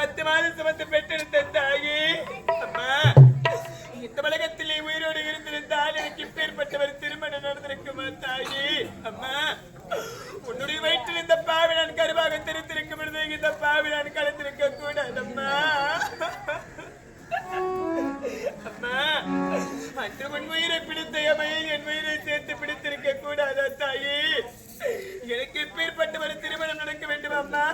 10 மாதம் சுமந்து பெற்றெடுத்த தாயே அம்மா இந்த உலகத்திலே உயிரோடு இருந்திருந்தால் எனக்கு இப்பேற்பட்டவர் திருமணம் நடந்திருக்குமா தாயே அம்மா உன்னுடைய வயிற்றில் இந்த பாவி நான் கருவாக தெரிந்திருக்கும் பொழுது இந்த பாவி நான் கலந்திருக்க கூடாது அம்மா அம்மா அன்று உன் உயிரை பிடித்த எமையை என் உயிரை சேர்த்து பிடித்திருக்க கூடாதா தாயே எனக்கு இப்பேற்பட்டவர் திருமணம் நடக்க வேண்டும் அம்மா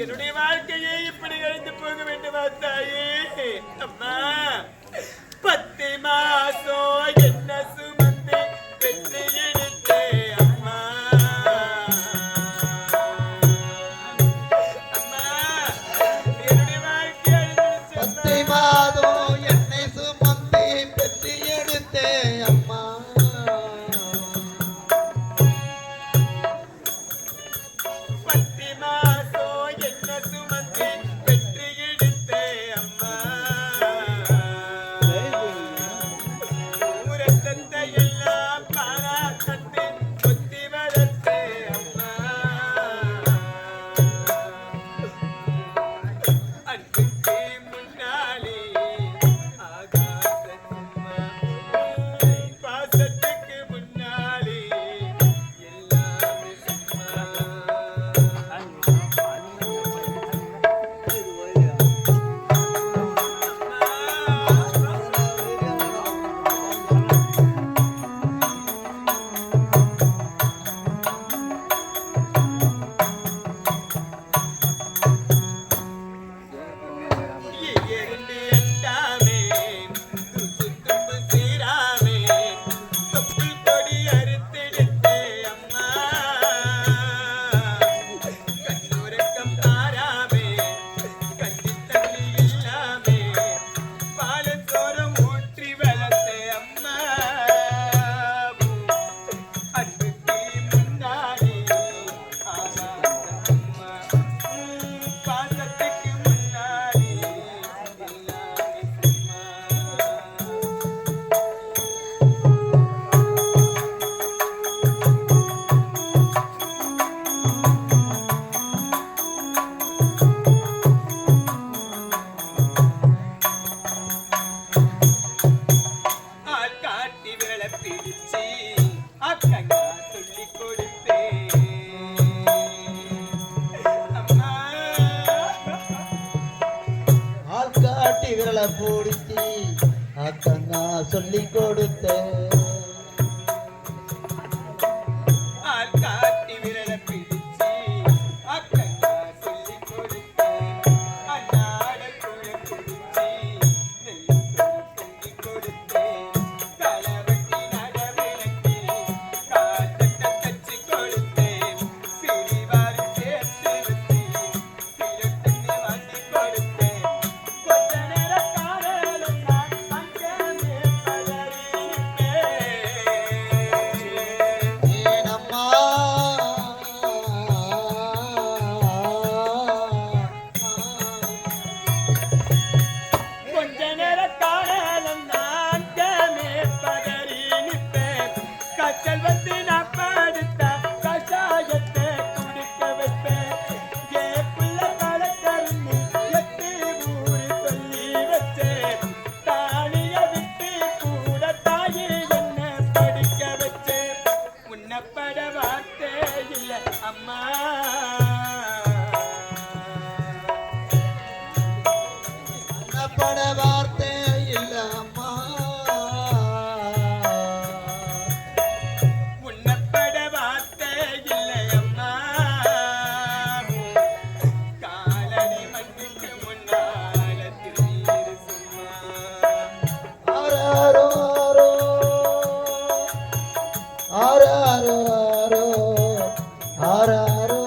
என்னுடைய வாழ்க்கையே இப்படி அழிந்து போக வேண்டுமா தாயே அம்மா 10 மாசம் என்ன சுமந்து பெற்று எடுத்தே அம்மா அம்மா என்னுடைய வாழ்க்கை அழிந்து 10 மாதம் என்னை சுமந்து பெற்று எடுத்தே அம்மா 10 மாசம் என்ன சுமந்து பெற்று எடுத்தே அம்மா ஊரத்தத்தை எல்லாம் பாரா தந்து கொத்தி வளர்த்தே அம்மா அன்றைக்கு முன்னாலே ஆகாச சும்மா பாசத்துக்கு முன்னாலே எல்லாமே சும்மா எறும்பு எட்டாமே தும்பு சீராமே தொப்புள் கொடி அறுத்தெடுத்தே அம்மா கண்ணுறக்கம் தாராமே கஞ்சி தண்ணி இல்லாமே பாலத்தோரம் ஊற்றி வளர்த்தே அம்மா அன்புக்கு முன்னாடி அம்மா பாசத்துக்கு முன்னாடி ஆள் காட்டி விரல பிடிச்சி அக்கா சொல்லி கொடுத்தேன் அம்மா ஆள் காட்டி விரலை பிடிச்சி அக்கா சொல்லி கொடுத்தேன் ஆள் காட்டி விரல பிடிச்சி அக்கா சொல்லி கொடுத்தேன் அன்னாட குழ குடிச்சி சொல்லி கொடுத்தேன் களவட்டி நடவிளக்கி காத்தட்ட தச்சு கொடுத்தேன் சிறிவாரி சேர்த்து வச்சு சிலட்டுன்னு வாங்கி கொடுத்தேன் கொஞ்ச நேர காலையிலும் நான் அங்கமே பதறியிருப்பேன் ஏனம்மா கொஞ்ச நேர காலம் நான் பதறி நிற்பேன் கச்சல் வந்து நான் படுத்த கஷாயத்தை குடிக்க வைப்பேன் ஏ புள்ள கலக்கருன்னு 8 ஊரு சொல்லி வச்சேன் தாலிய விட்டு கூட தாயே என்ன படிக்க வச்சேன் உன்னப்பட வார்த்தை இல்லை அம்மா பட வார்த்தை இல்ல அம்மா உன்னப்பட வார்த்தை இல்லை அம்மா காலடி மண்ணுக்கு முன்னால திருநீர் சும்மா ஆராரோ ஆராரோ ஆராரோ ஆராரோ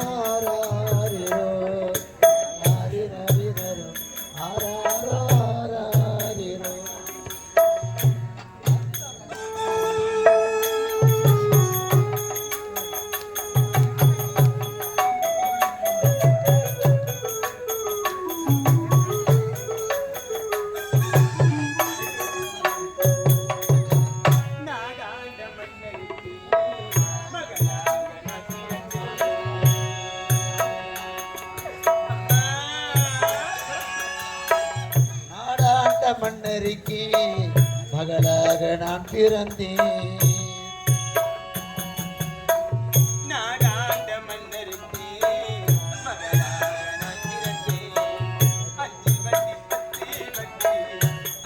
ஆரிரரிரோ ஆராரோ ஆராரிரோ நாகாண்ட மன்னருக்கு மகளாக நான் பிறந்தேன். அம்மா மன்னருக்கு மகளாக நான் பிறந்தேன். நாடாண்ட மன்னருக்கு மகளாக நான் பிறந்தேன். அஞ்சு வண்டி பத்து வண்டி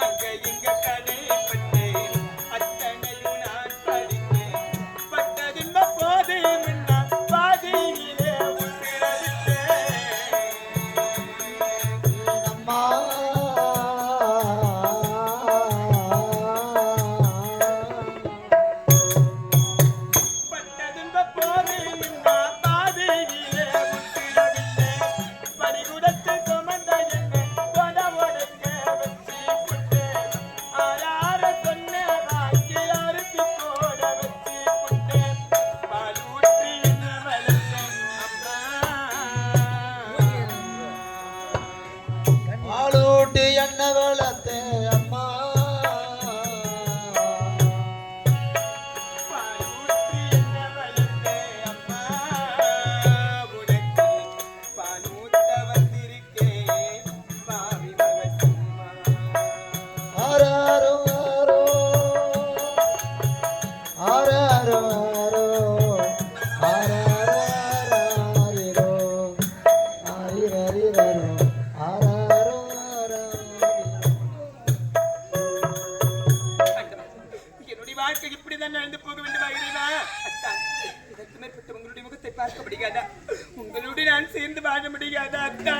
அங்க இங்க கடைப்பட்டேன். அத்தனையும் நான் படித்தேன். பட்டதின்ப போது முன்னா பாதியிலே உட்பிரவிட்டேன். அம்மா பட்டதின்ப போது முன்னா பாதியிலே உட்பிரவிட்டேன். பனிகுடத்தை சுமந்த என்னை தொட ஒடுங்க வச்சு புட்டேன். ஆறார சொன்ன வாக்கி அறுத்து போட வச்சு புட்டேன். பாலூற்றி என்ன வளர்த்தேன் அம்மா. பாலூட்டி என்ன வளர்த்த அம்மா. பாலூற்றி என்ன வளர்த்தேன் அம்மா. உனக்கு பாலூட்ட வந்திருக்கேன் பாவி மக சும்மா. ஆராரோ ஆராரோ ஆராரோ ஆராரோ ஆரிரரிரோ ஆராரோ என்னுடைய வாழ்க்கை இப்படிதான் நடந்து போக வேண்டும் இறைவா. அத்தான், இதற்கு மேற்பட்ட உங்களுடைய முகத்தை பார்க்க முடியாதா? உங்களோடு நான் சேர்ந்து வாழ முடியாதா அத்தா?